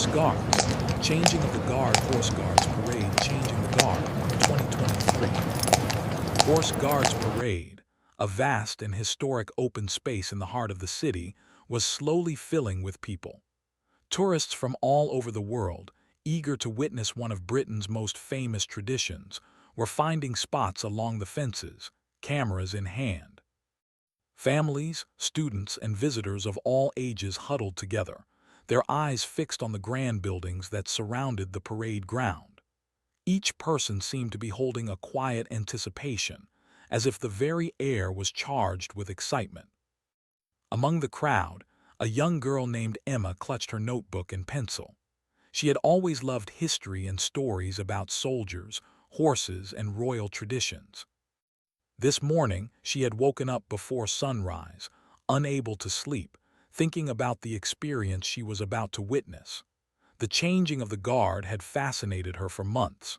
Horse Guards. Changing of the Guard Horse Guards Parade Changing the Guard 2023. Horse Guards Parade, a vast and historic open space in the heart of the city, was slowly filling with people. Tourists from all over the world, eager to witness one of Britain's most famous traditions, were finding spots along the fences, cameras in hand. Families, students, and visitors of all ages huddled together, their eyes fixed on the grand buildings that surrounded the parade ground. Each person seemed to be holding a quiet anticipation, as if the very air was charged with excitement. Among the crowd, a young girl named Emma clutched her notebook and pencil. She had always loved history and stories about soldiers, horses, and royal traditions. This morning, she had woken up before sunrise, unable to sleep, thinking about the experience she was about to witness. The changing of the guard had fascinated her for months.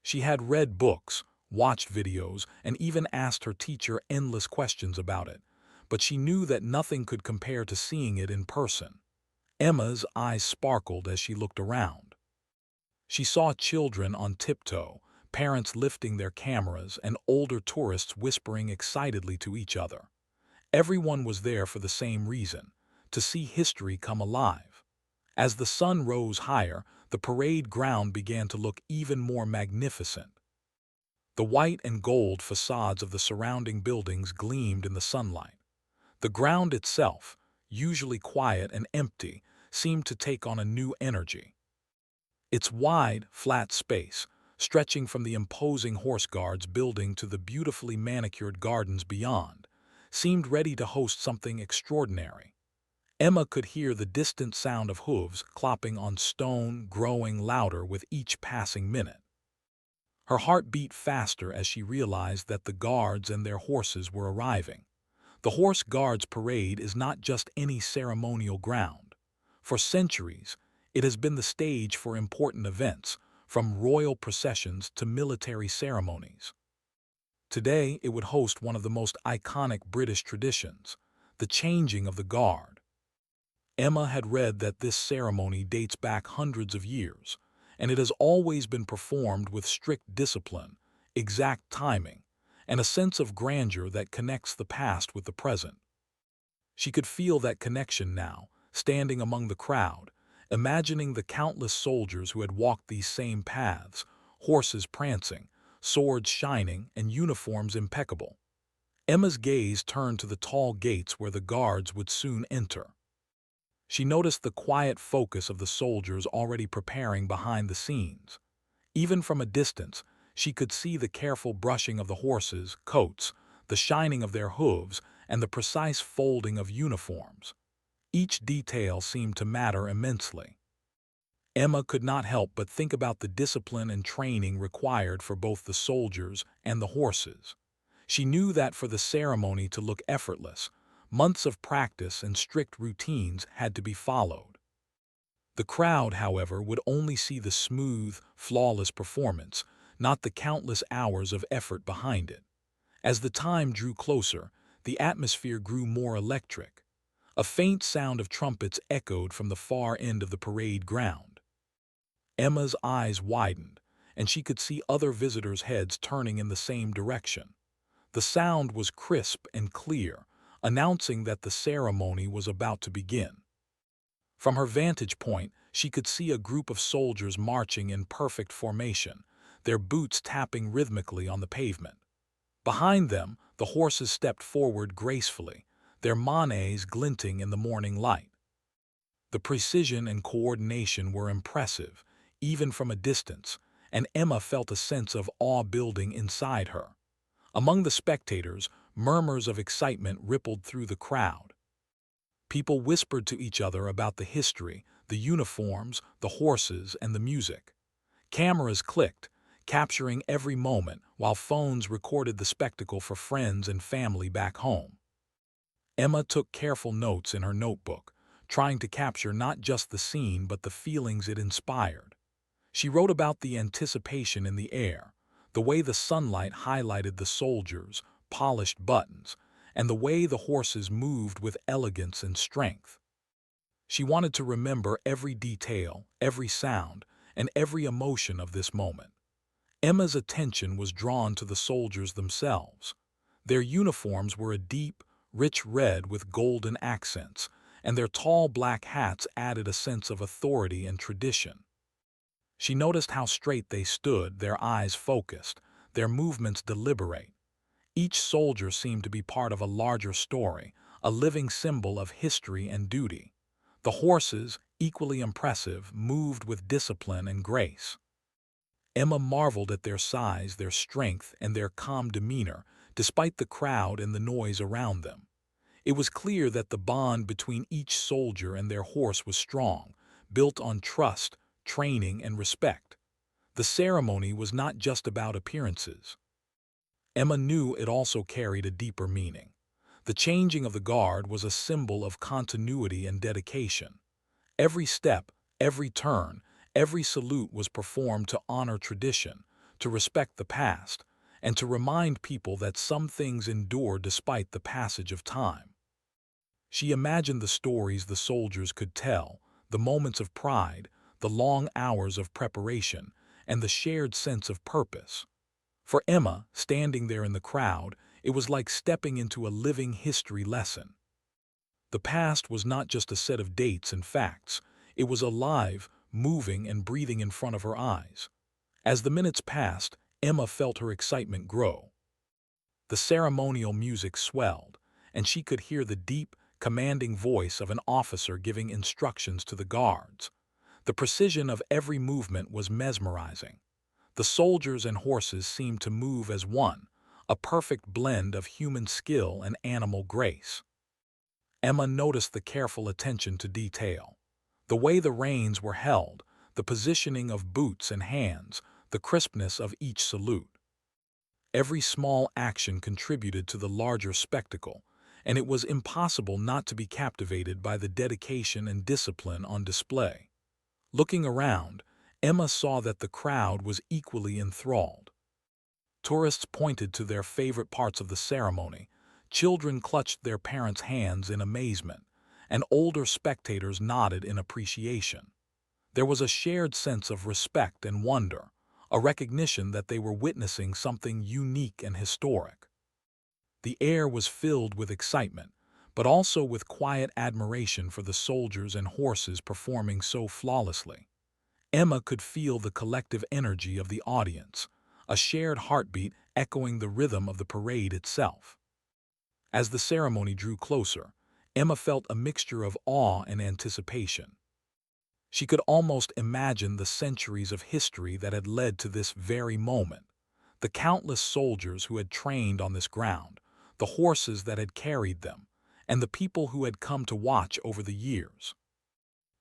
She had read books, watched videos, and even asked her teacher endless questions about it, but she knew that nothing could compare to seeing it in person. Emma's eyes sparkled as she looked around. She saw children on tiptoe, parents lifting their cameras, and older tourists whispering excitedly to each other. Everyone was there for the same reason, to see history come alive. As the sun rose higher, the parade ground began to look even more magnificent. The white and gold facades of the surrounding buildings gleamed in the sunlight. The ground itself, usually quiet and empty, seemed to take on a new energy. Its wide, flat space, stretching from the imposing Horse Guards building to the beautifully manicured gardens beyond, seemed ready to host something extraordinary. Emma could hear the distant sound of hooves clopping on stone, growing louder with each passing minute. Her heart beat faster as she realized that the guards and their horses were arriving. The Horse Guards Parade is not just any ceremonial ground. For centuries, it has been the stage for important events, from royal processions to military ceremonies. Today, it would host one of the most iconic British traditions, the changing of the guard. Emma had read that this ceremony dates back hundreds of years, and it has always been performed with strict discipline, exact timing, and a sense of grandeur that connects the past with the present. She could feel that connection now, standing among the crowd, imagining the countless soldiers who had walked these same paths, horses prancing, swords shining, and uniforms impeccable. Emma's gaze turned to the tall gates where the guards would soon enter. She noticed the quiet focus of the soldiers already preparing behind the scenes. Even from a distance, she could see the careful brushing of the horses' coats, the shining of their hooves, and the precise folding of uniforms. Each detail seemed to matter immensely. Emma could not help but think about the discipline and training required for both the soldiers and the horses. She knew that for the ceremony to look effortless, months of practice and strict routines had to be followed. The crowd, however, would only see the smooth, flawless performance, not the countless hours of effort behind it. As the time drew closer, the atmosphere grew more electric. A faint sound of trumpets echoed from the far end of the parade ground. Emma's eyes widened, and she could see other visitors' heads turning in the same direction. The sound was crisp and clear, announcing that the ceremony was about to begin. From her vantage point, she could see a group of soldiers marching in perfect formation, their boots tapping rhythmically on the pavement. Behind them, the horses stepped forward gracefully, their manes glinting in the morning light. The precision and coordination were impressive, even from a distance, and Emma felt a sense of awe building inside her. Among the spectators, murmurs of excitement rippled through the crowd. People whispered to each other about the history, the uniforms, the horses, and the music. Cameras clicked, capturing every moment, while phones recorded the spectacle for friends and family back home. Emma took careful notes in her notebook, trying to capture not just the scene but the feelings it inspired. She wrote about the anticipation in the air, the way the sunlight highlighted the soldiers, polished buttons, and the way the horses moved with elegance and strength. She wanted to remember every detail, every sound, and every emotion of this moment. Emma's attention was drawn to the soldiers themselves. Their uniforms were a deep, rich red with golden accents, and their tall black hats added a sense of authority and tradition. She noticed how straight they stood, their eyes focused, their movements deliberate. Each soldier seemed to be part of a larger story, a living symbol of history and duty. The horses, equally impressive, moved with discipline and grace. Emma marveled at their size, their strength, and their calm demeanor, despite the crowd and the noise around them. It was clear that the bond between each soldier and their horse was strong, built on trust, training, and respect. The ceremony was not just about appearances. Emma knew it also carried a deeper meaning. The changing of the guard was a symbol of continuity and dedication. Every step, every turn, every salute was performed to honor tradition, to respect the past, and to remind people that some things endure despite the passage of time. She imagined the stories the soldiers could tell, the moments of pride, the long hours of preparation, and the shared sense of purpose. For Emma, standing there in the crowd, it was like stepping into a living history lesson. The past was not just a set of dates and facts, it was alive, moving, and breathing in front of her eyes. As the minutes passed, Emma felt her excitement grow. The ceremonial music swelled, and she could hear the deep, commanding voice of an officer giving instructions to the guards. The precision of every movement was mesmerizing. The soldiers and horses seemed to move as one, a perfect blend of human skill and animal grace. Emma noticed the careful attention to detail. The way the reins were held, the positioning of boots and hands, the crispness of each salute. Every small action contributed to the larger spectacle, and it was impossible not to be captivated by the dedication and discipline on display. Looking around, Emma saw that the crowd was equally enthralled. Tourists pointed to their favorite parts of the ceremony, children clutched their parents' hands in amazement, and older spectators nodded in appreciation. There was a shared sense of respect and wonder, a recognition that they were witnessing something unique and historic. The air was filled with excitement, but also with quiet admiration for the soldiers and horses performing so flawlessly. Emma could feel the collective energy of the audience, a shared heartbeat echoing the rhythm of the parade itself. As the ceremony drew closer, Emma felt a mixture of awe and anticipation. She could almost imagine the centuries of history that had led to this very moment, the countless soldiers who had trained on this ground, the horses that had carried them, and the people who had come to watch over the years.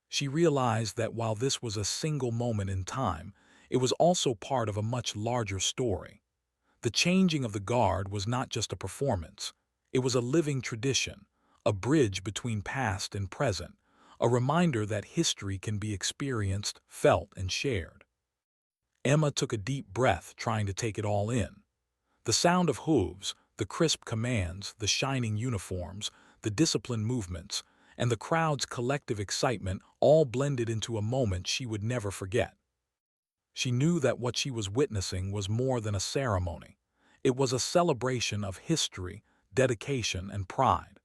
She realized that while this was a single moment in time, it was also part of a much larger story. The changing of the guard was not just a performance, it was a living tradition, a bridge between past and present, a reminder that history can be experienced, felt, and shared. Emma took a deep breath, trying to take it all in. The sound of hooves, the crisp commands, the shining uniforms, the disciplined movements, and the crowd's collective excitement all blended into a moment she would never forget. She knew that what she was witnessing was more than a ceremony. It was a celebration of history, dedication, and pride.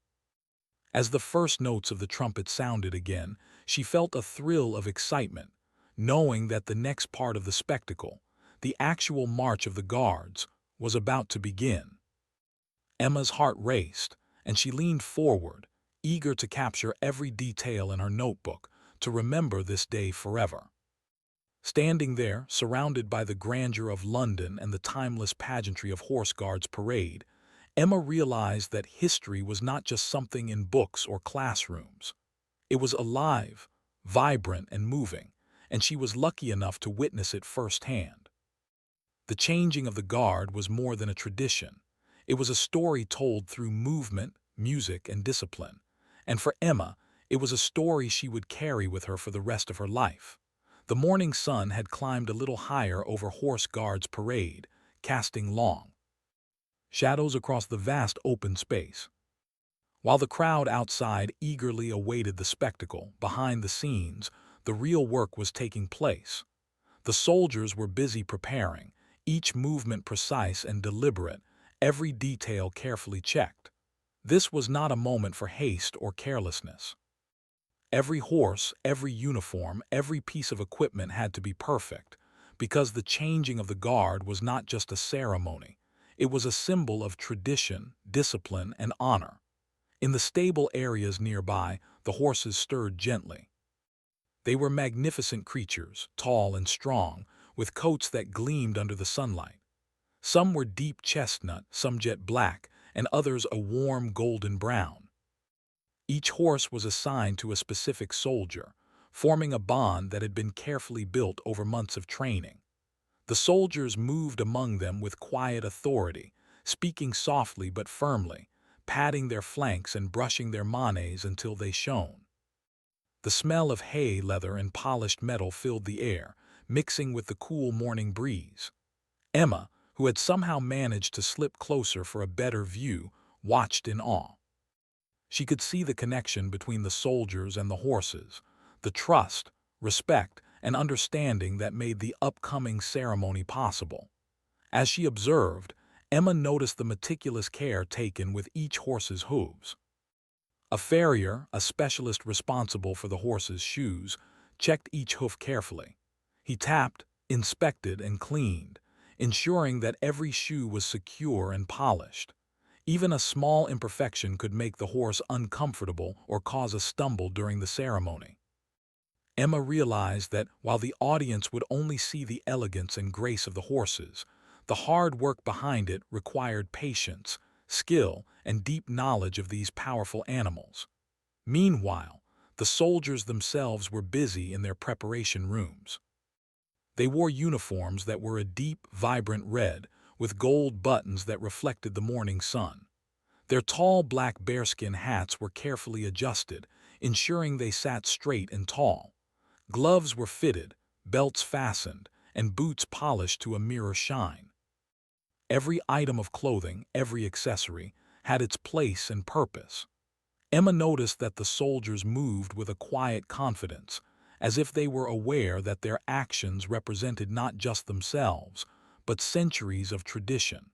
As the first notes of the trumpet sounded again, she felt a thrill of excitement, knowing that the next part of the spectacle, the actual march of the guards, was about to begin. Emma's heart raced, and she leaned forward, eager to capture every detail in her notebook, to remember this day forever. Standing there, surrounded by the grandeur of London and the timeless pageantry of Horse Guards Parade, Emma realized that history was not just something in books or classrooms. It was alive, vibrant, and moving, and she was lucky enough to witness it firsthand. The changing of the guard was more than a tradition. It was a story told through movement, music, and discipline. And for Emma, it was a story she would carry with her for the rest of her life. The morning sun had climbed a little higher over Horse Guards Parade, casting long shadows across the vast open space. While the crowd outside eagerly awaited the spectacle, behind the scenes, the real work was taking place. The soldiers were busy preparing, each movement precise and deliberate, every detail carefully checked. This was not a moment for haste or carelessness. Every horse, every uniform, every piece of equipment had to be perfect, because the changing of the guard was not just a ceremony. It was a symbol of tradition, discipline, and honor. In the stable areas nearby, the horses stirred gently. They were magnificent creatures, tall and strong, with coats that gleamed under the sunlight. Some were deep chestnut, some jet black, and others a warm golden brown. Each horse was assigned to a specific soldier, forming a bond that had been carefully built over months of training. The soldiers moved among them with quiet authority, speaking softly but firmly, patting their flanks and brushing their manes until they shone. The smell of hay leather and polished metal filled the air, mixing with the cool morning breeze. Emma, who had somehow managed to slip closer for a better view, watched in awe. She could see the connection between the soldiers and the horses, the trust, respect, and understanding that made the upcoming ceremony possible. As she observed, Emma noticed the meticulous care taken with each horse's hooves. A farrier, a specialist responsible for the horse's shoes, checked each hoof carefully. He tapped, inspected, and cleaned, ensuring that every shoe was secure and polished. Even a small imperfection could make the horse uncomfortable or cause a stumble during the ceremony. Emma realized that while the audience would only see the elegance and grace of the horses, the hard work behind it required patience, skill, and deep knowledge of these powerful animals. Meanwhile, the soldiers themselves were busy in their preparation rooms. They wore uniforms that were a deep, vibrant red, with gold buttons that reflected the morning sun. Their tall black bearskin hats were carefully adjusted, ensuring they sat straight and tall. Gloves were fitted, belts fastened, and boots polished to a mirror shine. Every item of clothing, every accessory, had its place and purpose. Emma noticed that the soldiers moved with a quiet confidence, as if they were aware that their actions represented not just themselves, but centuries of tradition.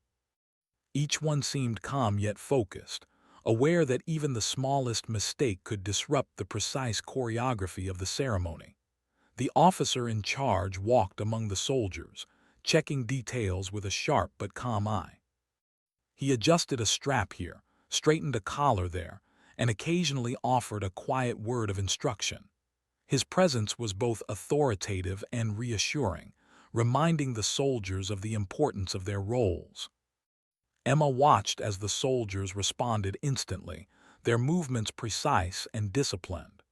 Each one seemed calm yet focused, aware that even the smallest mistake could disrupt the precise choreography of the ceremony. The officer in charge walked among the soldiers, checking details with a sharp but calm eye. He adjusted a strap here, straightened a collar there, and occasionally offered a quiet word of instruction. His presence was both authoritative and reassuring, reminding the soldiers of the importance of their roles. Emma watched as the soldiers responded instantly, their movements precise and disciplined.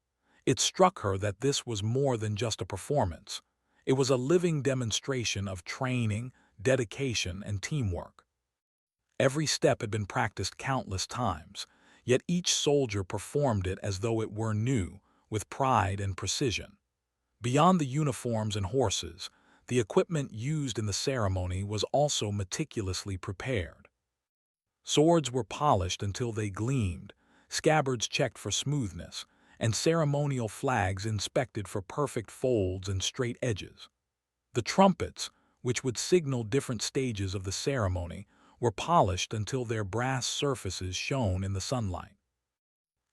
It struck her that this was more than just a performance. It was a living demonstration of training, dedication, and teamwork. Every step had been practiced countless times, yet each soldier performed it as though it were new, with pride and precision. Beyond the uniforms and horses, the equipment used in the ceremony was also meticulously prepared. Swords were polished until they gleamed, scabbards checked for smoothness, and ceremonial flags inspected for perfect folds and straight edges. The trumpets, which would signal different stages of the ceremony, were polished until their brass surfaces shone in the sunlight.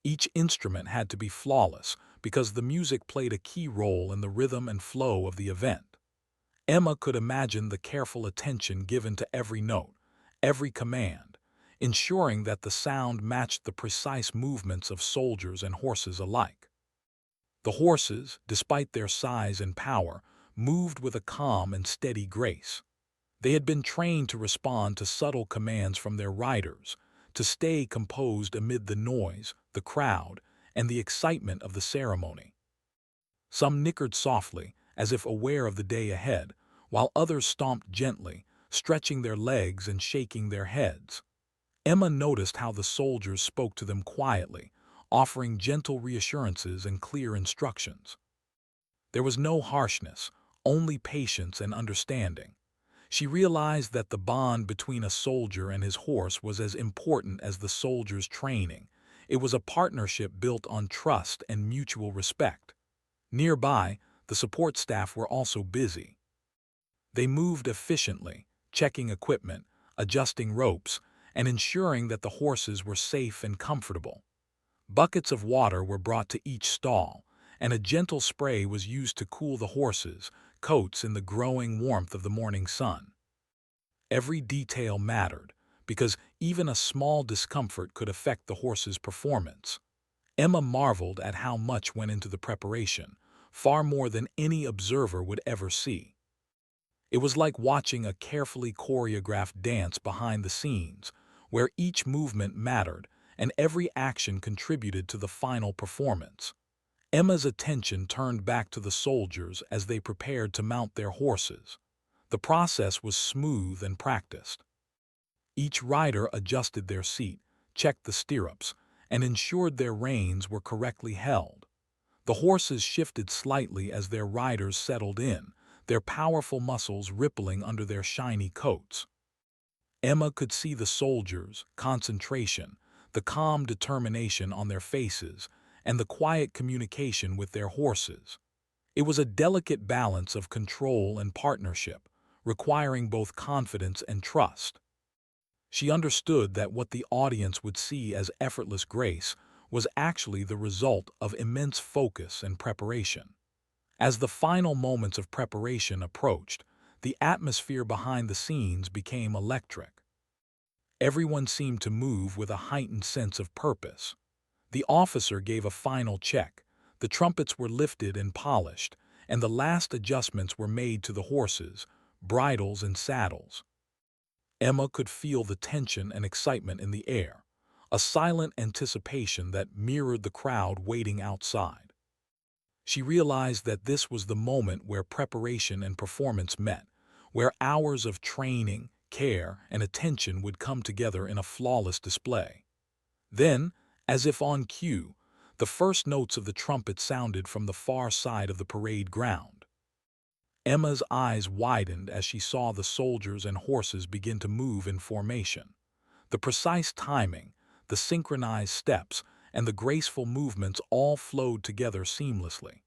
Each instrument had to be flawless because the music played a key role in the rhythm and flow of the event. Emma could imagine the careful attention given to every note, every command, ensuring that the sound matched the precise movements of soldiers and horses alike. The horses, despite their size and power, moved with a calm and steady grace. They had been trained to respond to subtle commands from their riders, to stay composed amid the noise, the crowd, and the excitement of the ceremony. Some nickered softly, as if aware of the day ahead, while others stomped gently, stretching their legs and shaking their heads. Emma noticed how the soldiers spoke to them quietly, offering gentle reassurances and clear instructions. There was no harshness, only patience and understanding. She realized that the bond between a soldier and his horse was as important as the soldier's training, It was a partnership built on trust and mutual respect. Nearby, the support staff were also busy. They moved efficiently, checking equipment, adjusting ropes, and ensuring that the horses were safe and comfortable. Buckets of water were brought to each stall, and a gentle spray was used to cool the horses' coats in the growing warmth of the morning sun. Every detail mattered, because even a small discomfort could affect the horse's performance. Emma marveled at how much went into the preparation, far more than any observer would ever see. It was like watching a carefully choreographed dance behind the scenes, where each movement mattered and every action contributed to the final performance. Emma's attention turned back to the soldiers as they prepared to mount their horses. The process was smooth and practiced. Each rider adjusted their seat, checked the stirrups, and ensured their reins were correctly held. The horses shifted slightly as their riders settled in, their powerful muscles rippling under their shiny coats. Emma could see the soldiers' concentration, the calm determination on their faces, and the quiet communication with their horses. It was a delicate balance of control and partnership, requiring both confidence and trust. She understood that what the audience would see as effortless grace was actually the result of immense focus and preparation. As the final moments of preparation approached, the atmosphere behind the scenes became electric. Everyone seemed to move with a heightened sense of purpose. The officer gave a final check, the trumpets were lifted and polished, and the last adjustments were made to the horses, bridles and saddles. Emma could feel the tension and excitement in the air, a silent anticipation that mirrored the crowd waiting outside. She realized that this was the moment where preparation and performance met, where hours of training, care, and attention would come together in a flawless display. Then, as if on cue, the first notes of the trumpet sounded from the far side of the parade ground. Emma's eyes widened as she saw the soldiers and horses begin to move in formation. The precise timing, the synchronized steps, and the graceful movements all flowed together seamlessly.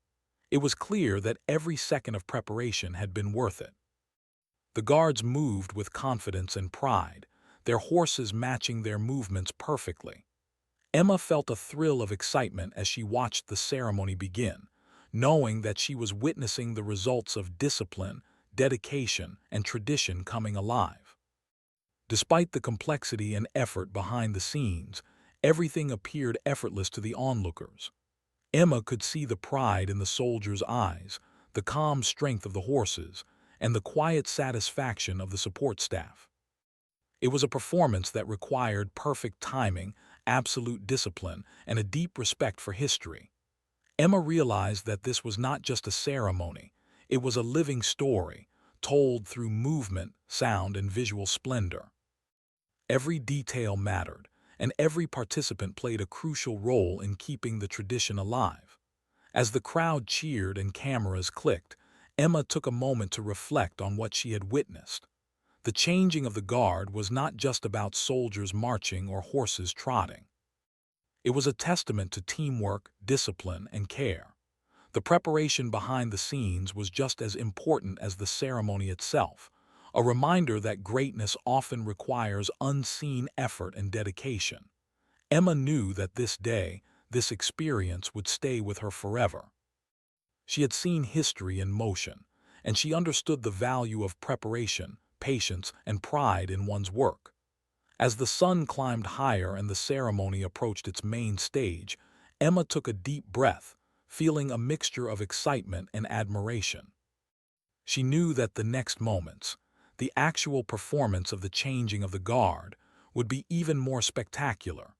It was clear that every second of preparation had been worth it. The guards moved with confidence and pride, their horses matching their movements perfectly. Emma felt a thrill of excitement as she watched the ceremony begin, knowing that she was witnessing the results of discipline, dedication, and tradition coming alive. Despite the complexity and effort behind the scenes, everything appeared effortless to the onlookers. Emma could see the pride in the soldiers' eyes, the calm strength of the horses, and the quiet satisfaction of the support staff. It was a performance that required perfect timing, absolute discipline, and a deep respect for history. Emma realized that this was not just a ceremony, it was a living story, told through movement, sound, and visual splendor. Every detail mattered, and every participant played a crucial role in keeping the tradition alive. As the crowd cheered and cameras clicked, Emma took a moment to reflect on what she had witnessed. The changing of the guard was not just about soldiers marching or horses trotting. It was a testament to teamwork, discipline, and care. The preparation behind the scenes was just as important as the ceremony itself, a reminder that greatness often requires unseen effort and dedication. Emma knew that this day, this experience would stay with her forever. She had seen history in motion, and she understood the value of preparation, patience, and pride in one's work. As the sun climbed higher and the ceremony approached its main stage, Emma took a deep breath, feeling a mixture of excitement and admiration. She knew that the next moments, the actual performance of the changing of the guard, would be even more spectacular.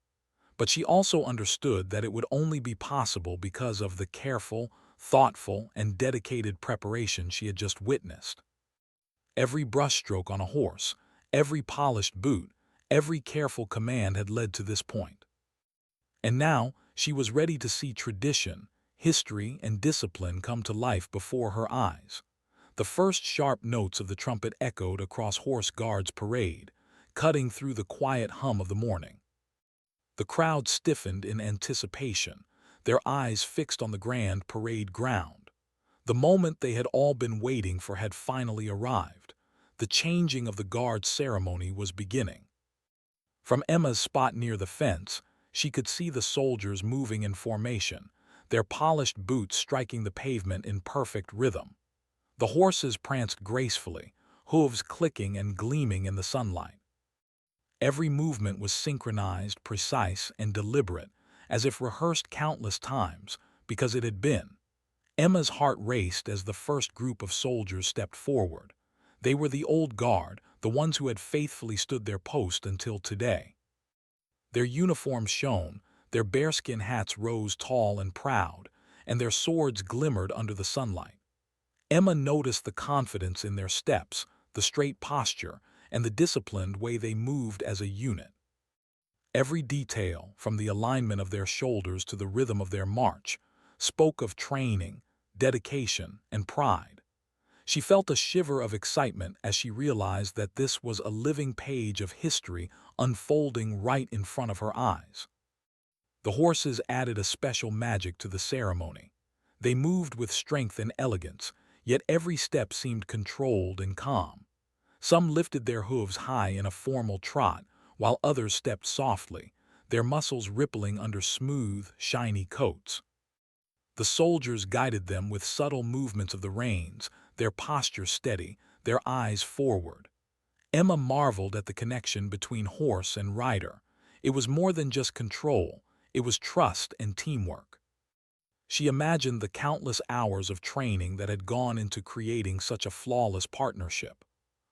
But she also understood that it would only be possible because of the careful, thoughtful, and dedicated preparation she had just witnessed. Every brushstroke on a horse, every polished boot, every careful command had led to this point. And now she was ready to see tradition, history, and discipline come to life before her eyes. The first sharp notes of the trumpet echoed across Horse Guards Parade, cutting through the quiet hum of the morning. The crowd stiffened in anticipation, their eyes fixed on the grand parade ground. The moment they had all been waiting for had finally arrived. The changing of the guard ceremony was beginning. From Emma's spot near the fence, she could see the soldiers moving in formation, their polished boots striking the pavement in perfect rhythm. The horses pranced gracefully, hooves clicking and gleaming in the sunlight. Every movement was synchronized, precise, and deliberate, as if rehearsed countless times, because it had been. Emma's heart raced as the first group of soldiers stepped forward. They were the old guard, the ones who had faithfully stood their post until today. Their uniforms shone, their bearskin hats rose tall and proud, and their swords glimmered under the sunlight. Emma noticed the confidence in their steps, the straight posture, and the disciplined way they moved as a unit. Every detail, from the alignment of their shoulders to the rhythm of their march, spoke of training, dedication, and pride. She felt a shiver of excitement as she realized that this was a living page of history unfolding right in front of her eyes. The horses added a special magic to the ceremony. They moved with strength and elegance, yet every step seemed controlled and calm. Some lifted their hooves high in a formal trot, while others stepped softly, their muscles rippling under smooth, shiny coats. The soldiers guided them with subtle movements of the reins, their posture steady, their eyes forward. Emma marveled at the connection between horse and rider. It was more than just control, it was trust and teamwork. She imagined the countless hours of training that had gone into creating such a flawless partnership.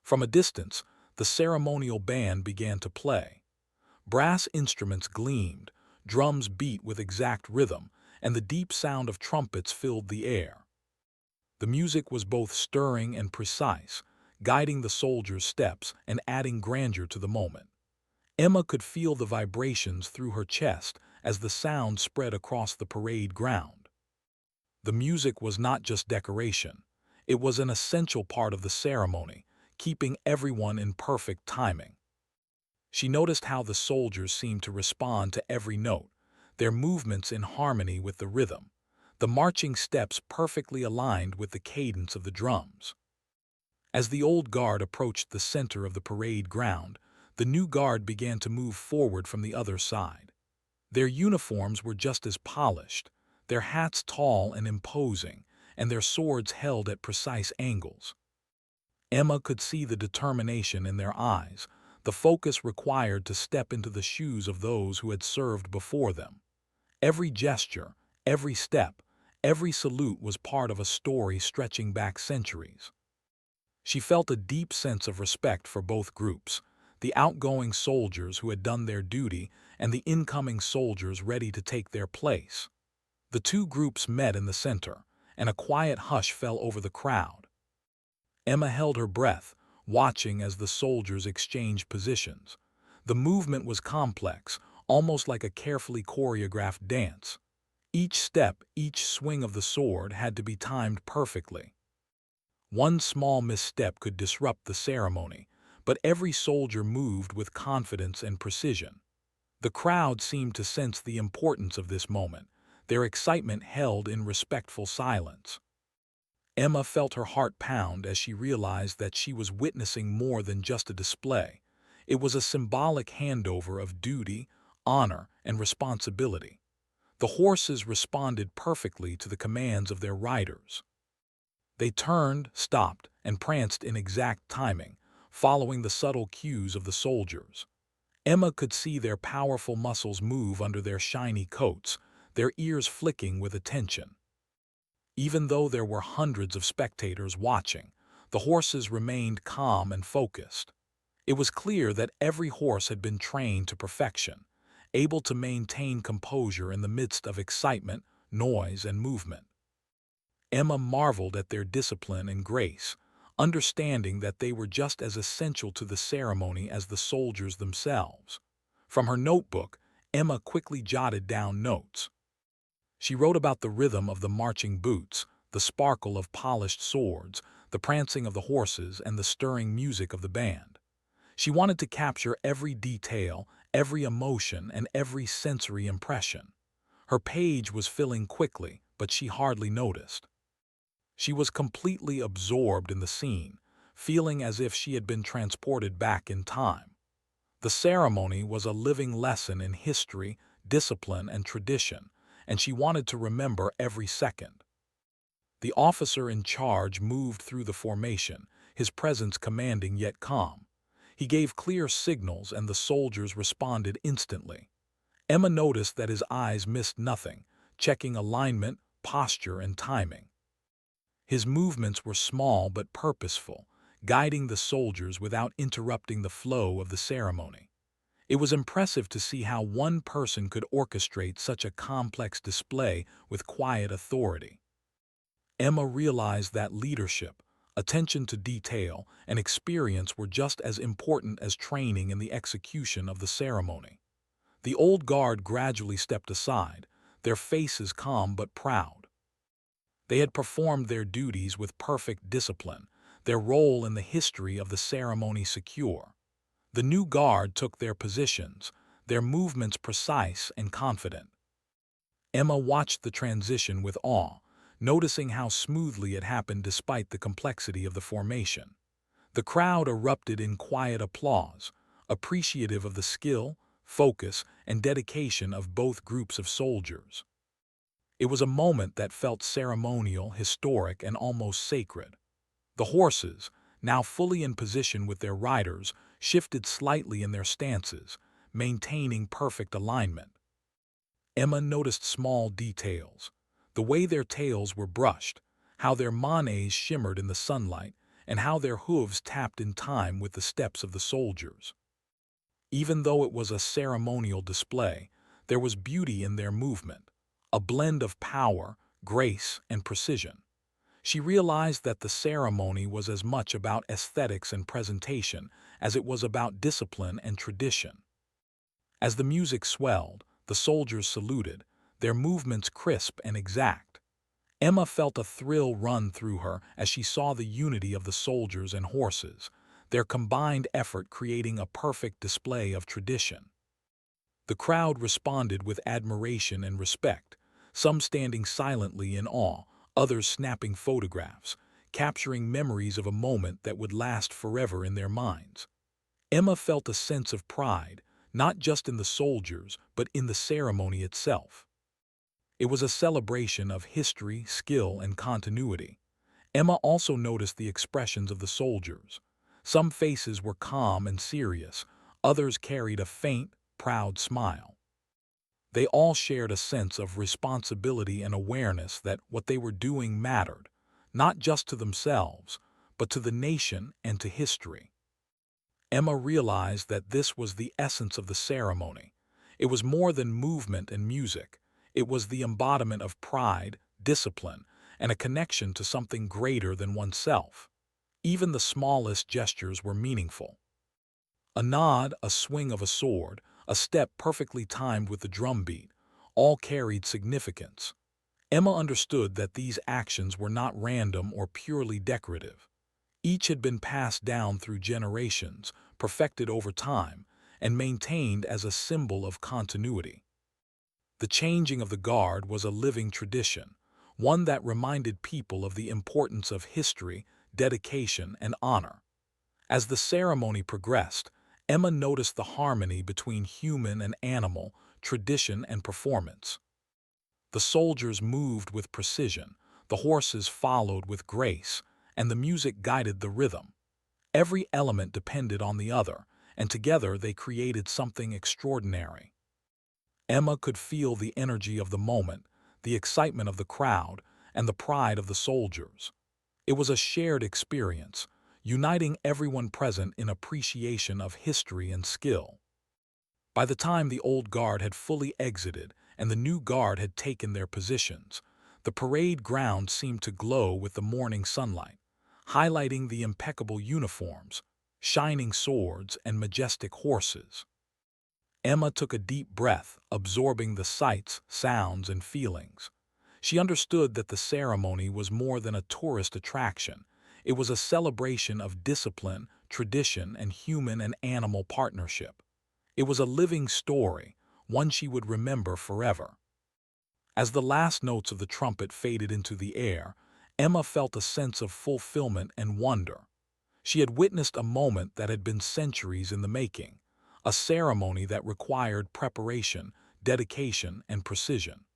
From a distance, the ceremonial band began to play. Brass instruments gleamed, drums beat with exact rhythm, and the deep sound of trumpets filled the air. The music was both stirring and precise, guiding the soldiers' steps and adding grandeur to the moment. Emma could feel the vibrations through her chest as the sound spread across the parade ground. The music was not just decoration. It was an essential part of the ceremony, keeping everyone in perfect timing. She noticed how the soldiers seemed to respond to every note, their movements in harmony with the rhythm, the marching steps perfectly aligned with the cadence of the drums. As the old guard approached the center of the parade ground, the new guard began to move forward from the other side. Their uniforms were just as polished, their hats tall and imposing, and their swords held at precise angles. Emma could see the determination in their eyes, the focus required to step into the shoes of those who had served before them. Every gesture, every step, every salute was part of a story stretching back centuries. She felt a deep sense of respect for both groups, the outgoing soldiers who had done their duty and the incoming soldiers ready to take their place. The two groups met in the center, and a quiet hush fell over the crowd. Emma held her breath, watching as the soldiers exchanged positions. The movement was complex, almost like a carefully choreographed dance. Each step, each swing of the sword had to be timed perfectly. One small misstep could disrupt the ceremony, but every soldier moved with confidence and precision. The crowd seemed to sense the importance of this moment, their excitement held in respectful silence. Emma felt her heart pound as she realized that she was witnessing more than just a display. It was a symbolic handover of duty, honor, and responsibility. The horses responded perfectly to the commands of their riders. They turned, stopped, and pranced in exact timing, following the subtle cues of the soldiers. Emma could see their powerful muscles move under their shiny coats, their ears flicking with attention. Even though there were hundreds of spectators watching, the horses remained calm and focused. It was clear that every horse had been trained to perfection, able to maintain composure in the midst of excitement, noise, and movement. Emma marveled at their discipline and grace, understanding that they were just as essential to the ceremony as the soldiers themselves. From her notebook, Emma quickly jotted down notes. She wrote about the rhythm of the marching boots, the sparkle of polished swords, the prancing of the horses, and the stirring music of the band. She wanted to capture every detail, every emotion and every sensory impression. Her page was filling quickly, but she hardly noticed. She was completely absorbed in the scene, feeling as if she had been transported back in time. The ceremony was a living lesson in history, discipline, and tradition, and she wanted to remember every second. The officer in charge moved through the formation, his presence commanding yet calm. He gave clear signals and the soldiers responded instantly. Emma noticed that his eyes missed nothing, checking alignment, posture, and timing. His movements were small but purposeful, guiding the soldiers without interrupting the flow of the ceremony. It was impressive to see how one person could orchestrate such a complex display with quiet authority. Emma realized that leadership, attention to detail, and experience were just as important as training in the execution of the ceremony. The old guard gradually stepped aside, their faces calm but proud. They had performed their duties with perfect discipline, their role in the history of the ceremony secure. The new guard took their positions, their movements precise and confident. Emma watched the transition with awe, noticing how smoothly it happened despite the complexity of the formation. The crowd erupted in quiet applause, appreciative of the skill, focus, and dedication of both groups of soldiers. It was a moment that felt ceremonial, historic, and almost sacred. The horses, now fully in position with their riders, shifted slightly in their stances, maintaining perfect alignment. Emma noticed small details, the way their tails were brushed, how their manets shimmered in the sunlight, and how their hooves tapped in time with the steps of the soldiers. Even though it was a ceremonial display, there was beauty in their movement, a blend of power, grace, and precision. She realized that the ceremony was as much about aesthetics and presentation as it was about discipline and tradition. As the music swelled, the soldiers saluted, their movements crisp and exact. Emma felt a thrill run through her as she saw the unity of the soldiers and horses, their combined effort creating a perfect display of tradition. The crowd responded with admiration and respect, some standing silently in awe, others snapping photographs, capturing memories of a moment that would last forever in their minds. Emma felt a sense of pride, not just in the soldiers, but in the ceremony itself. It was a celebration of history, skill, and continuity. Emma also noticed the expressions of the soldiers. Some faces were calm and serious, others carried a faint, proud smile. They all shared a sense of responsibility and awareness that what they were doing mattered, not just to themselves, but to the nation and to history. Emma realized that this was the essence of the ceremony. It was more than movement and music. It was the embodiment of pride, discipline, and a connection to something greater than oneself. Even the smallest gestures were meaningful. A nod, a swing of a sword, a step perfectly timed with the drum beat, all carried significance. Emma understood that these actions were not random or purely decorative. Each had been passed down through generations, perfected over time, and maintained as a symbol of continuity. The changing of the guard was a living tradition, one that reminded people of the importance of history, dedication, and honor. As the ceremony progressed, Emma noticed the harmony between human and animal, tradition and performance. The soldiers moved with precision, the horses followed with grace, and the music guided the rhythm. Every element depended on the other, and together they created something extraordinary. Emma could feel the energy of the moment, the excitement of the crowd, and the pride of the soldiers. It was a shared experience, uniting everyone present in appreciation of history and skill. By the time the old guard had fully exited and the new guard had taken their positions, the parade ground seemed to glow with the morning sunlight, highlighting the impeccable uniforms, shining swords, and majestic horses. Emma took a deep breath, absorbing the sights, sounds, and feelings. She understood that the ceremony was more than a tourist attraction. It was a celebration of discipline, tradition, and human and animal partnership. It was a living story, one she would remember forever. As the last notes of the trumpet faded into the air, Emma felt a sense of fulfillment and wonder. She had witnessed a moment that had been centuries in the making, a ceremony that required preparation, dedication, and precision.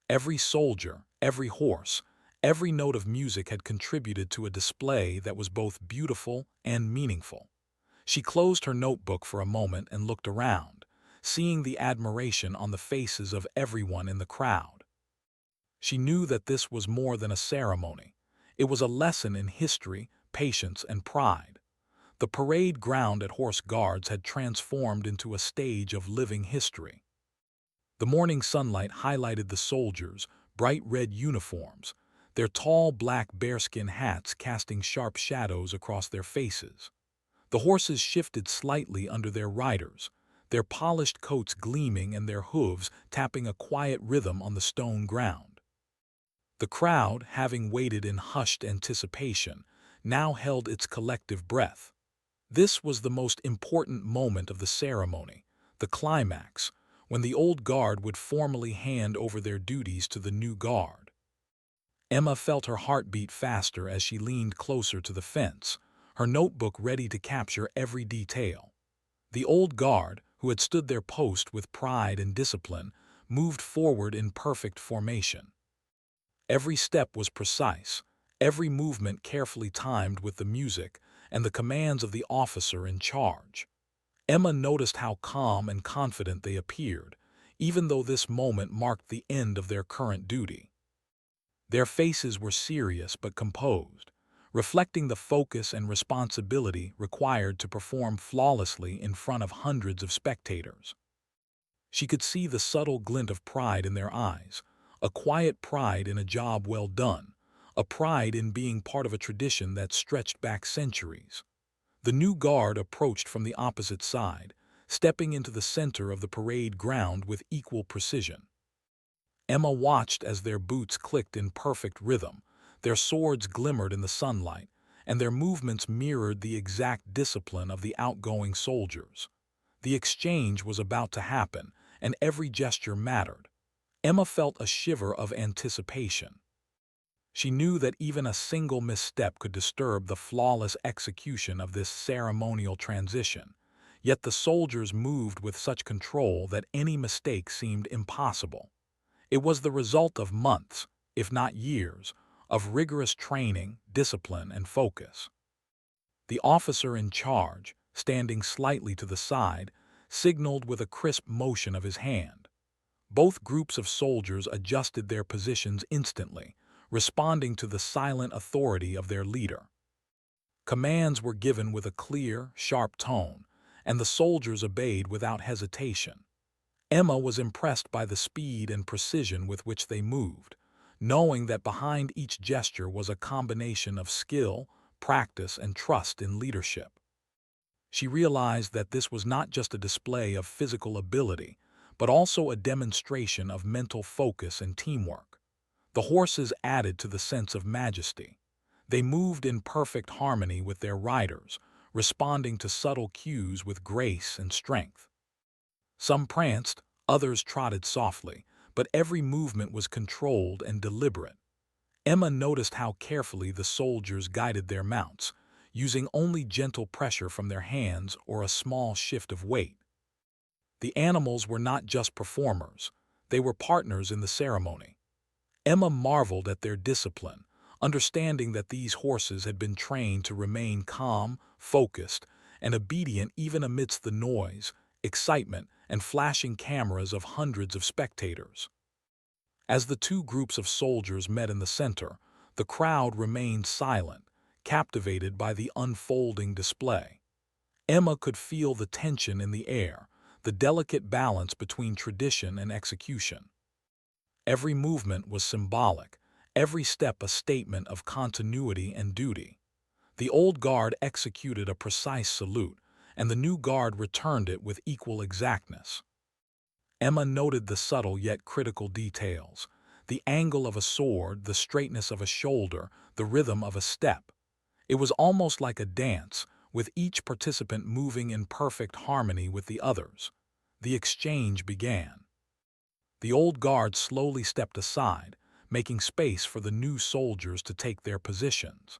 Every soldier, every horse, every note of music had contributed to a display that was both beautiful and meaningful. She closed her notebook for a moment and looked around, seeing the admiration on the faces of everyone in the crowd. She knew that this was more than a ceremony. It was a lesson in history, patience, and pride. The parade ground at Horse Guards had transformed into a stage of living history. The morning sunlight highlighted the soldiers' bright red uniforms, their tall black bearskin hats casting sharp shadows across their faces. The horses shifted slightly under their riders, their polished coats gleaming and their hooves tapping a quiet rhythm on the stone ground. The crowd, having waited in hushed anticipation, now held its collective breath. This was the most important moment of the ceremony, the climax, when the old guard would formally hand over their duties to the new guard. Emma felt her heart beat faster as she leaned closer to the fence, her notebook ready to capture every detail. The old guard, who had stood their post with pride and discipline, moved forward in perfect formation. Every step was precise, every movement carefully timed with the music and the commands of the officer in charge. Emma noticed how calm and confident they appeared, even though this moment marked the end of their current duty. Their faces were serious but composed, reflecting the focus and responsibility required to perform flawlessly in front of hundreds of spectators. She could see the subtle glint of pride in their eyes, a quiet pride in a job well done, a pride in being part of a tradition that stretched back centuries. The new guard approached from the opposite side, stepping into the center of the parade ground with equal precision. Emma watched as their boots clicked in perfect rhythm, their swords glimmered in the sunlight, and their movements mirrored the exact discipline of the outgoing soldiers. The exchange was about to happen, and every gesture mattered. Emma felt a shiver of anticipation. She knew that even a single misstep could disturb the flawless execution of this ceremonial transition, yet the soldiers moved with such control that any mistake seemed impossible. It was the result of months, if not years, of rigorous training, discipline, and focus. The officer in charge, standing slightly to the side, signaled with a crisp motion of his hand. Both groups of soldiers adjusted their positions instantly, responding to the silent authority of their leader. Commands were given with a clear, sharp tone, and the soldiers obeyed without hesitation. Emma was impressed by the speed and precision with which they moved, knowing that behind each gesture was a combination of skill, practice, and trust in leadership. She realized that this was not just a display of physical ability, but also a demonstration of mental focus and teamwork. The horses added to the sense of majesty. They moved in perfect harmony with their riders, responding to subtle cues with grace and strength. Some pranced, others trotted softly, but every movement was controlled and deliberate. Emma noticed how carefully the soldiers guided their mounts, using only gentle pressure from their hands or a small shift of weight. The animals were not just performers, they were partners in the ceremony. Emma marveled at their discipline, understanding that these horses had been trained to remain calm, focused, and obedient even amidst the noise, excitement, and flashing cameras of hundreds of spectators. As the two groups of soldiers met in the center, the crowd remained silent, captivated by the unfolding display. Emma could feel the tension in the air, the delicate balance between tradition and execution. Every movement was symbolic, every step a statement of continuity and duty. The old guard executed a precise salute, and the new guard returned it with equal exactness. Emma noted the subtle yet critical details, the angle of a sword, the straightness of a shoulder, the rhythm of a step. It was almost like a dance, with each participant moving in perfect harmony with the others. The exchange began. The old guard slowly stepped aside, making space for the new soldiers to take their positions.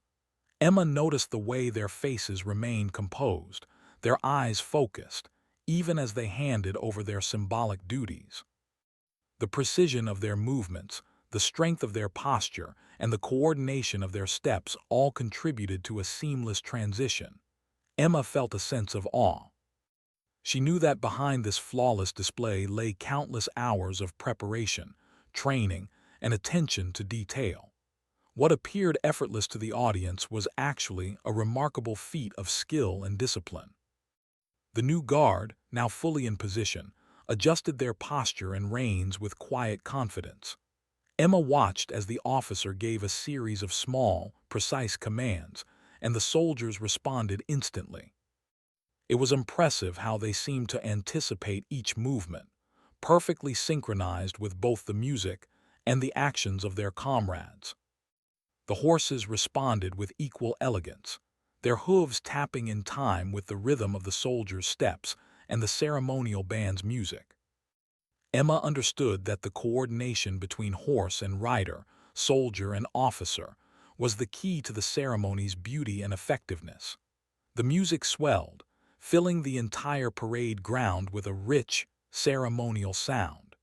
Emma noticed the way their faces remained composed, their eyes focused, even as they handed over their symbolic duties. The precision of their movements, the strength of their posture, and the coordination of their steps all contributed to a seamless transition. Emma felt a sense of awe. She knew that behind this flawless display lay countless hours of preparation, training, and attention to detail. What appeared effortless to the audience was actually a remarkable feat of skill and discipline. The new guard, now fully in position, adjusted their posture and reins with quiet confidence. Emma watched as the officer gave a series of small, precise commands, and the soldiers responded instantly. It was impressive how they seemed to anticipate each movement, perfectly synchronized with both the music and the actions of their comrades. The horses responded with equal elegance, their hooves tapping in time with the rhythm of the soldiers' steps and the ceremonial band's music. Emma understood that the coordination between horse and rider, soldier and officer, was the key to the ceremony's beauty and effectiveness. The music swelled, filling the entire parade ground with a rich, ceremonial sound.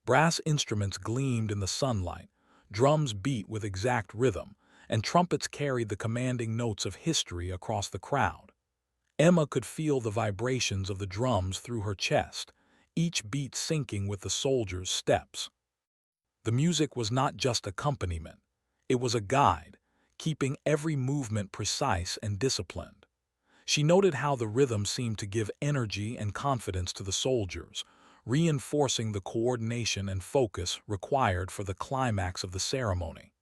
Brass instruments gleamed in the sunlight, drums beat with exact rhythm, and trumpets carried the commanding notes of history across the crowd. Emma could feel the vibrations of the drums through her chest, each beat syncing with the soldiers' steps. The music was not just accompaniment, it was a guide, keeping every movement precise and disciplined. She noted how the rhythm seemed to give energy and confidence to the soldiers, reinforcing the coordination and focus required for the climax of the ceremony.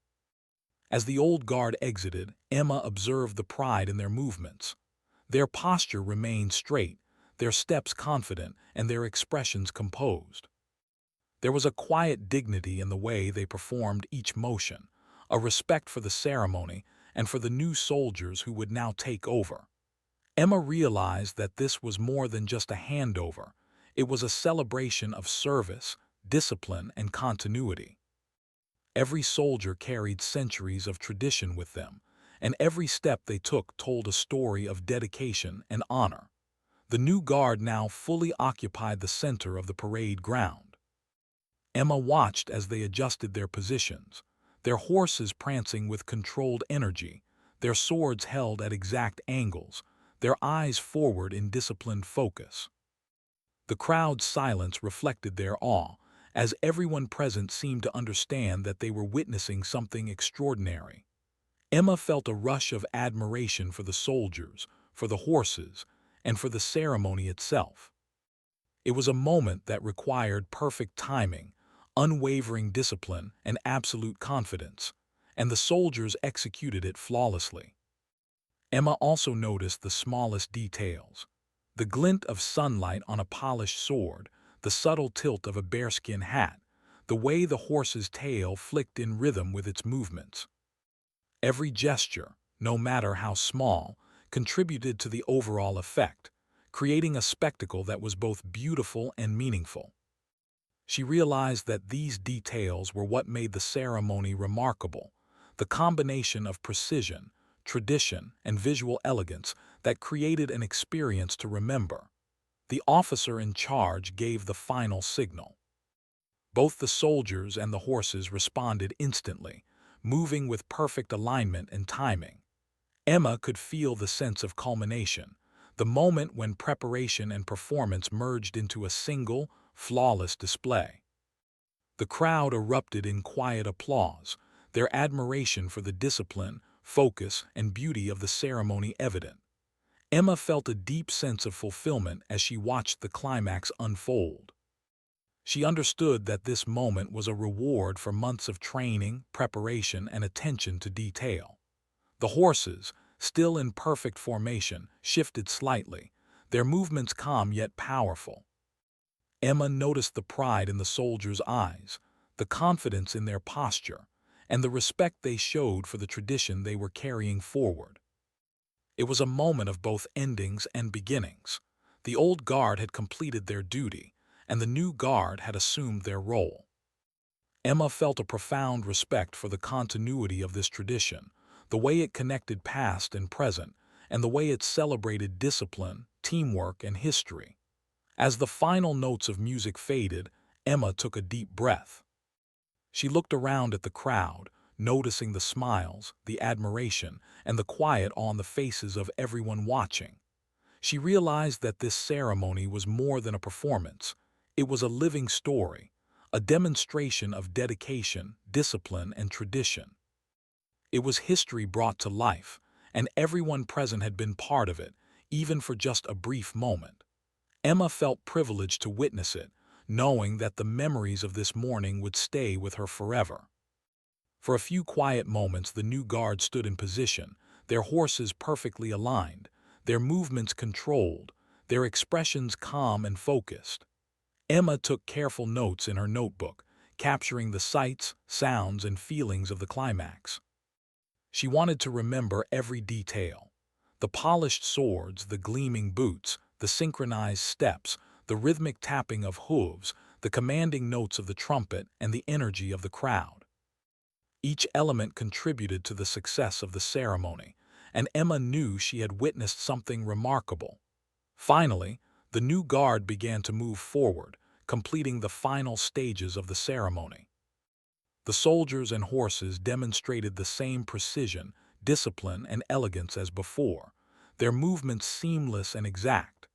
As the old guard exited, Emma observed the pride in their movements. Their posture remained straight, their steps confident, and their expressions composed. There was a quiet dignity in the way they performed each motion, a respect for the ceremony and for the new soldiers who would now take over. Emma realized that this was more than just a handover. It was a celebration of service, discipline, and continuity. Every soldier carried centuries of tradition with them, and every step they took told a story of dedication and honor. The new guard now fully occupied the center of the parade ground. Emma watched as they adjusted their positions, their horses prancing with controlled energy, their swords held at exact angles, their eyes forward in disciplined focus. The crowd's silence reflected their awe, as everyone present seemed to understand that they were witnessing something extraordinary. Emma felt a rush of admiration for the soldiers, for the horses, and for the ceremony itself. It was a moment that required perfect timing, unwavering discipline, and absolute confidence, and the soldiers executed it flawlessly. Emma also noticed the smallest details. The glint of sunlight on a polished sword, the subtle tilt of a bearskin hat, the way the horse's tail flicked in rhythm with its movements. Every gesture, no matter how small, contributed to the overall effect, creating a spectacle that was both beautiful and meaningful. She realized that these details were what made the ceremony remarkable, the combination of precision, tradition, and visual elegance that created an experience to remember. The officer in charge gave the final signal. Both the soldiers and the horses responded instantly, moving with perfect alignment and timing. Emma could feel the sense of culmination, the moment when preparation and performance merged into a single, flawless display. The crowd erupted in quiet applause, their admiration for the discipline, focus, and beauty of the ceremony evident. Emma felt a deep sense of fulfillment as she watched the climax unfold. She understood that this moment was a reward for months of training, preparation, and attention to detail. The horses, still in perfect formation, shifted slightly, their movements calm yet powerful. Emma noticed the pride in the soldiers' eyes, the confidence in their posture, and the respect they showed for the tradition they were carrying forward. It was a moment of both endings and beginnings. The old guard had completed their duty, and the new guard had assumed their role. Emma felt a profound respect for the continuity of this tradition, the way it connected past and present, and the way it celebrated discipline, teamwork, and history. As the final notes of music faded, Emma took a deep breath. She looked around at the crowd, noticing the smiles, the admiration, and the quiet on the faces of everyone watching. She realized that this ceremony was more than a performance. It was a living story, a demonstration of dedication, discipline, and tradition. It was history brought to life, and everyone present had been part of it, even for just a brief moment. Emma felt privileged to witness it, knowing that the memories of this morning would stay with her forever. For a few quiet moments, the new guard stood in position, their horses perfectly aligned, their movements controlled, their expressions calm and focused. Emma took careful notes in her notebook, capturing the sights, sounds, and feelings of the climax. She wanted to remember every detail. The polished swords, the gleaming boots, the synchronized steps, the rhythmic tapping of hooves, the commanding notes of the trumpet, and the energy of the crowd. Each element contributed to the success of the ceremony, and Emma knew she had witnessed something remarkable. Finally, the new guard began to move forward, completing the final stages of the ceremony. The soldiers and horses demonstrated the same precision, discipline, and elegance as before, their movements seamless and exact.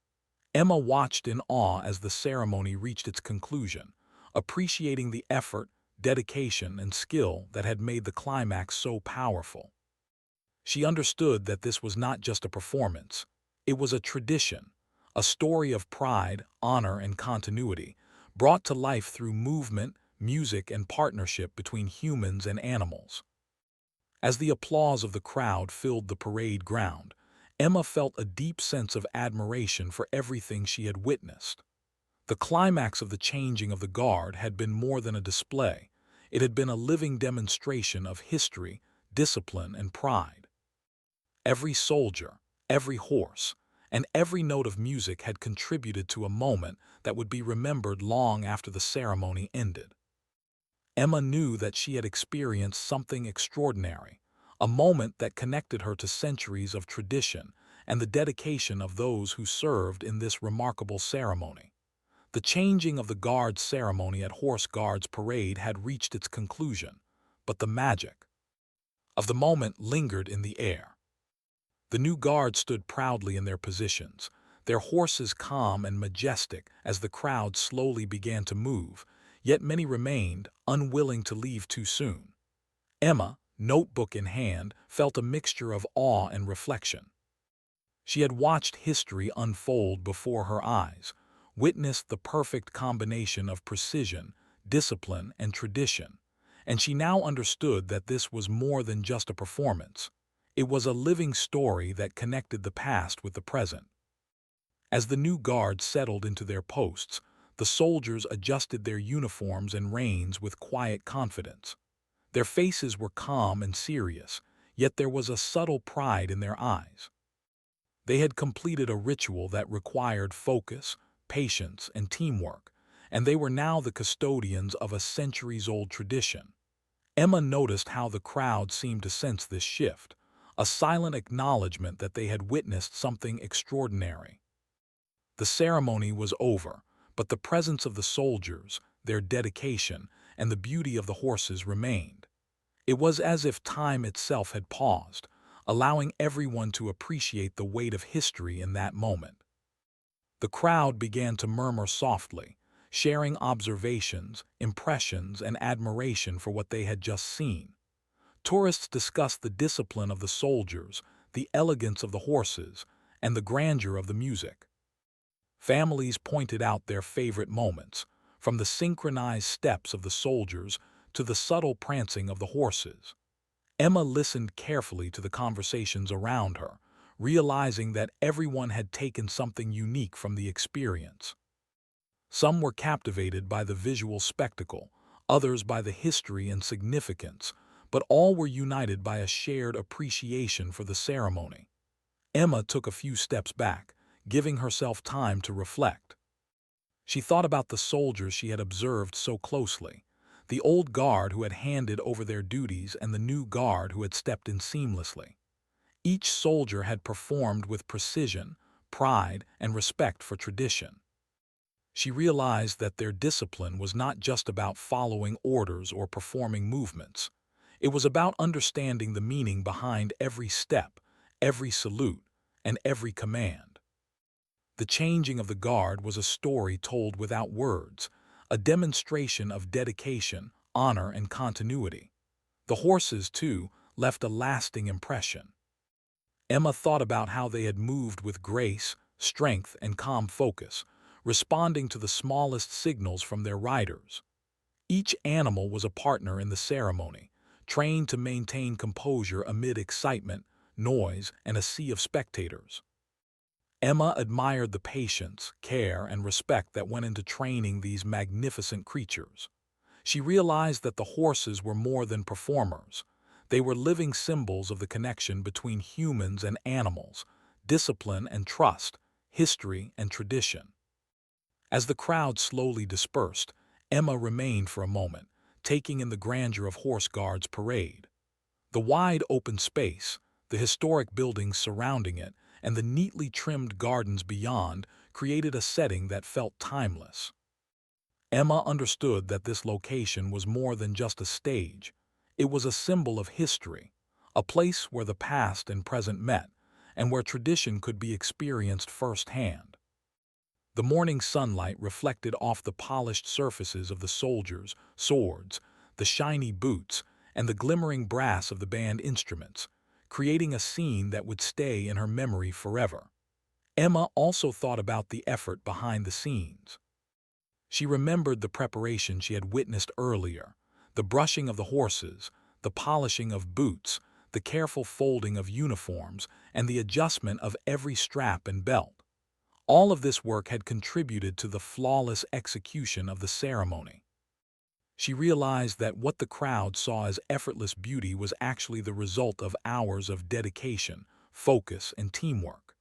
Emma watched in awe as the ceremony reached its conclusion, appreciating the effort, dedication, and skill that had made the climax so powerful. She understood that this was not just a performance, it was a tradition, a story of pride, honor, and continuity, brought to life through movement, music, and partnership between humans and animals. As the applause of the crowd filled the parade ground, Emma felt a deep sense of admiration for everything she had witnessed. The climax of the changing of the guard had been more than a display. It had been a living demonstration of history, discipline, and pride. Every soldier, every horse, and every note of music had contributed to a moment that would be remembered long after the ceremony ended. Emma knew that she had experienced something extraordinary, a moment that connected her to centuries of tradition and the dedication of those who served in this remarkable ceremony. The changing of the guard's ceremony at Horse Guards Parade had reached its conclusion, but the magic of the moment lingered in the air. The new guard stood proudly in their positions, their horses calm and majestic as the crowd slowly began to move, yet many remained, unwilling to leave too soon. Emma, notebook in hand, felt a mixture of awe and reflection. She had watched history unfold before her eyes, witnessed the perfect combination of precision, discipline, and tradition, and she now understood that this was more than just a performance. It was a living story that connected the past with the present. As the new guard settled into their posts, the soldiers adjusted their uniforms and reins with quiet confidence. Their faces were calm and serious, yet there was a subtle pride in their eyes. They had completed a ritual that required focus, patience, and teamwork, and they were now the custodians of a centuries-old tradition. Emma noticed how the crowd seemed to sense this shift, a silent acknowledgement that they had witnessed something extraordinary. The ceremony was over, but the presence of the soldiers, their dedication, and the beauty of the horses remained. It was as if time itself had paused, allowing everyone to appreciate the weight of history in that moment. The crowd began to murmur softly, sharing observations, impressions, and admiration for what they had just seen. Tourists discussed the discipline of the soldiers, the elegance of the horses, and the grandeur of the music. Families pointed out their favorite moments, from the synchronized steps of the soldiers to the subtle prancing of the horses. Emma listened carefully to the conversations around her, realizing that everyone had taken something unique from the experience. Some were captivated by the visual spectacle, others by the history and significance, but all were united by a shared appreciation for the ceremony. Emma took a few steps back, giving herself time to reflect. She thought about the soldiers she had observed so closely, the old guard who had handed over their duties and the new guard who had stepped in seamlessly. Each soldier had performed with precision, pride, and respect for tradition. She realized that their discipline was not just about following orders or performing movements. It was about understanding the meaning behind every step, every salute, and every command. The changing of the guard was a story told without words, a demonstration of dedication, honor, and continuity. The horses, too, left a lasting impression. Emma thought about how they had moved with grace, strength, and calm focus, responding to the smallest signals from their riders. Each animal was a partner in the ceremony, trained to maintain composure amid excitement, noise, and a sea of spectators. Emma admired the patience, care, and respect that went into training these magnificent creatures. She realized that the horses were more than performers. They were living symbols of the connection between humans and animals, discipline and trust, history and tradition. As the crowd slowly dispersed, Emma remained for a moment, taking in the grandeur of Horse Guard's parade. The wide open space, the historic buildings surrounding it, and the neatly trimmed gardens beyond created a setting that felt timeless. Emma understood that this location was more than just a stage. It was a symbol of history, a place where the past and present met, and where tradition could be experienced firsthand. The morning sunlight reflected off the polished surfaces of the soldiers, swords, the shiny boots, and the glimmering brass of the band instruments, creating a scene that would stay in her memory forever. Emma also thought about the effort behind the scenes. She remembered the preparation she had witnessed earlier, the brushing of the horses, the polishing of boots, the careful folding of uniforms, and the adjustment of every strap and belt. All of this work had contributed to the flawless execution of the ceremony. She realized that what the crowd saw as effortless beauty was actually the result of hours of dedication, focus, and teamwork.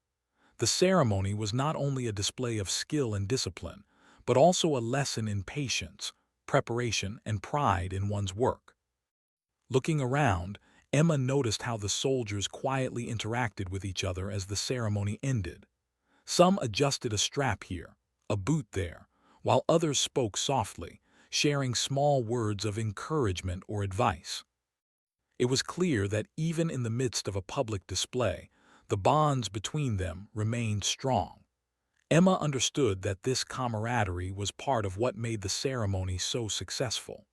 The ceremony was not only a display of skill and discipline, but also a lesson in patience, preparation, and pride in one's work. Looking around, Emma noticed how the soldiers quietly interacted with each other as the ceremony ended. Some adjusted a strap here, a boot there, while others spoke softly, sharing small words of encouragement or advice. It was clear that even in the midst of a public display, the bonds between them remained strong. Emma understood that this camaraderie was part of what made the ceremony so successful.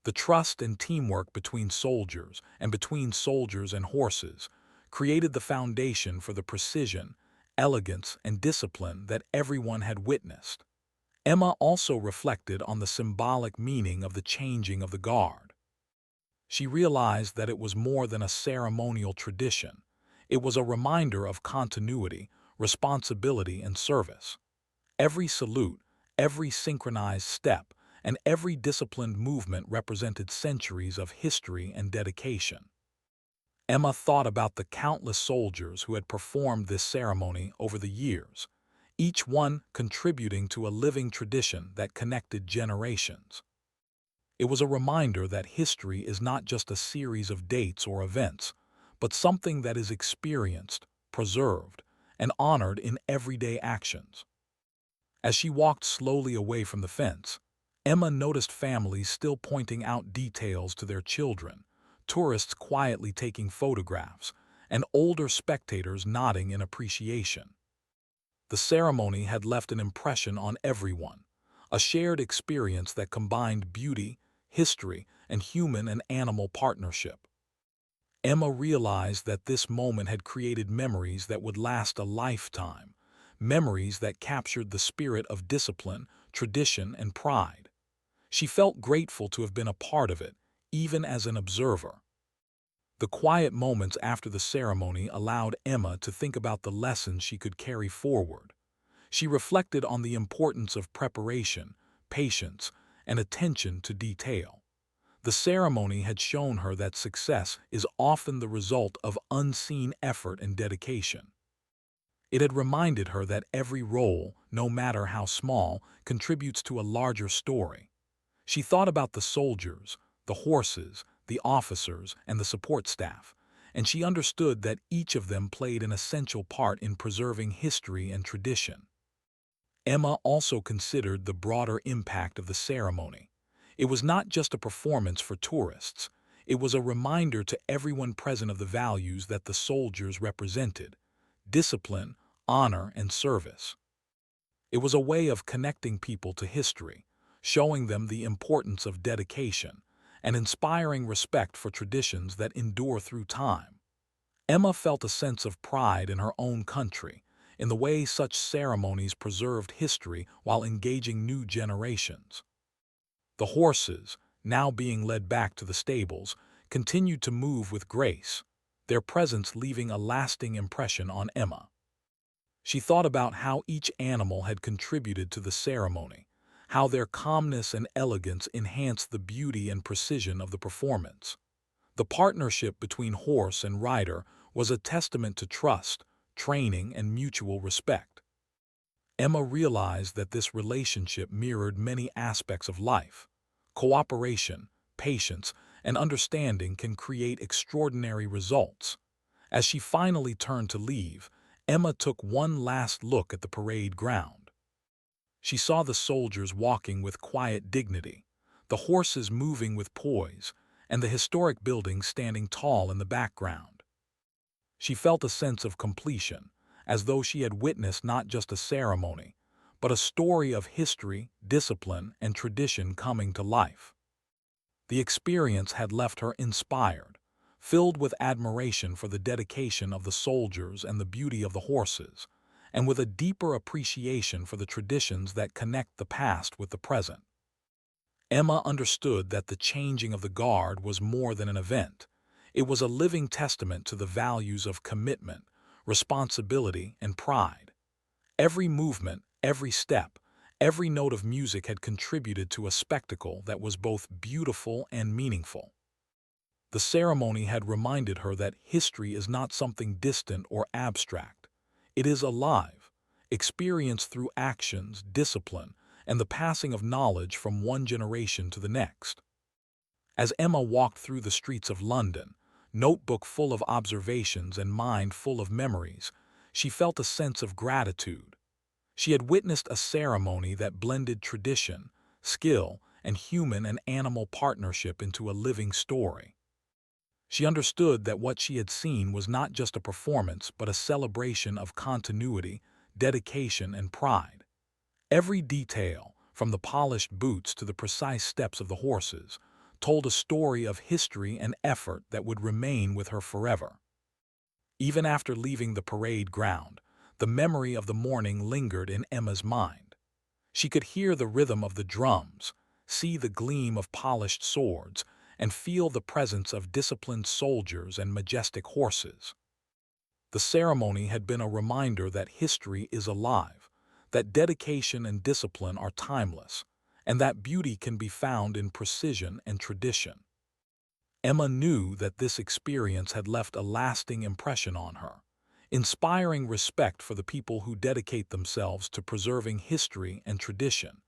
The trust and teamwork between soldiers and between soldiers and horses created the foundation for the precision, elegance, and discipline that everyone had witnessed. Emma also reflected on the symbolic meaning of the changing of the guard. She realized that it was more than a ceremonial tradition. It was a reminder of continuity, responsibility, and service. Every salute, every synchronized step, and every disciplined movement represented centuries of history and dedication. Emma thought about the countless soldiers who had performed this ceremony over the years, each one contributing to a living tradition that connected generations. It was a reminder that history is not just a series of dates or events, but something that is experienced, preserved, and honored in everyday actions. As she walked slowly away from the fence, Emma noticed families still pointing out details to their children, tourists quietly taking photographs, and older spectators nodding in appreciation. The ceremony had left an impression on everyone, a shared experience that combined beauty, history, and human and animal partnership. Emma realized that this moment had created memories that would last a lifetime, memories that captured the spirit of discipline, tradition, and pride. She felt grateful to have been a part of it, even as an observer. The quiet moments after the ceremony allowed Emma to think about the lessons she could carry forward. She reflected on the importance of preparation, patience, and attention to detail. The ceremony had shown her that success is often the result of unseen effort and dedication. It had reminded her that every role, no matter how small, contributes to a larger story. She thought about the soldiers, the horses, the officers, and the support staff, and she understood that each of them played an essential part in preserving history and tradition. Emma also considered the broader impact of the ceremony. It was not just a performance for tourists. It was a reminder to everyone present of the values that the soldiers represented: discipline, honor, and service. It was a way of connecting people to history, showing them the importance of dedication, and inspiring respect for traditions that endure through time. Emma felt a sense of pride in her own country, in the way such ceremonies preserved history while engaging new generations. The horses, now being led back to the stables, continued to move with grace, their presence leaving a lasting impression on Emma. She thought about how each animal had contributed to the ceremony, how their calmness and elegance enhanced the beauty and precision of the performance. The partnership between horse and rider was a testament to trust, training, and mutual respect. Emma realized that this relationship mirrored many aspects of life. Cooperation, patience, and understanding can create extraordinary results. As she finally turned to leave, Emma took one last look at the parade ground. She saw the soldiers walking with quiet dignity, the horses moving with poise, and the historic buildings standing tall in the background. She felt a sense of completion, as though she had witnessed not just a ceremony, but a story of history, discipline, and tradition coming to life. The experience had left her inspired, filled with admiration for the dedication of the soldiers and the beauty of the horses, and with a deeper appreciation for the traditions that connect the past with the present. Emma understood that the changing of the guard was more than an event. It was a living testament to the values of commitment, responsibility, and pride. Every movement, every step, every note of music had contributed to a spectacle that was both beautiful and meaningful. The ceremony had reminded her that history is not something distant or abstract. It is alive, experienced through actions, discipline, and the passing of knowledge from one generation to the next. As Emma walked through the streets of London, notebook full of observations and mind full of memories, she felt a sense of gratitude. She had witnessed a ceremony that blended tradition, skill, and human and animal partnership into a living story. She understood that what she had seen was not just a performance but a celebration of continuity, dedication, and pride. Every detail, from the polished boots to the precise steps of the horses, told a story of history and effort that would remain with her forever. Even after leaving the parade ground, the memory of the morning lingered in Emma's mind. She could hear the rhythm of the drums, see the gleam of polished swords, and feel the presence of disciplined soldiers and majestic horses. The ceremony had been a reminder that history is alive, that dedication and discipline are timeless, and that beauty can be found in precision and tradition. Emma knew that this experience had left a lasting impression on her, inspiring respect for the people who dedicate themselves to preserving history and tradition,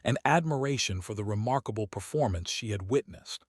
and admiration for the remarkable performance she had witnessed.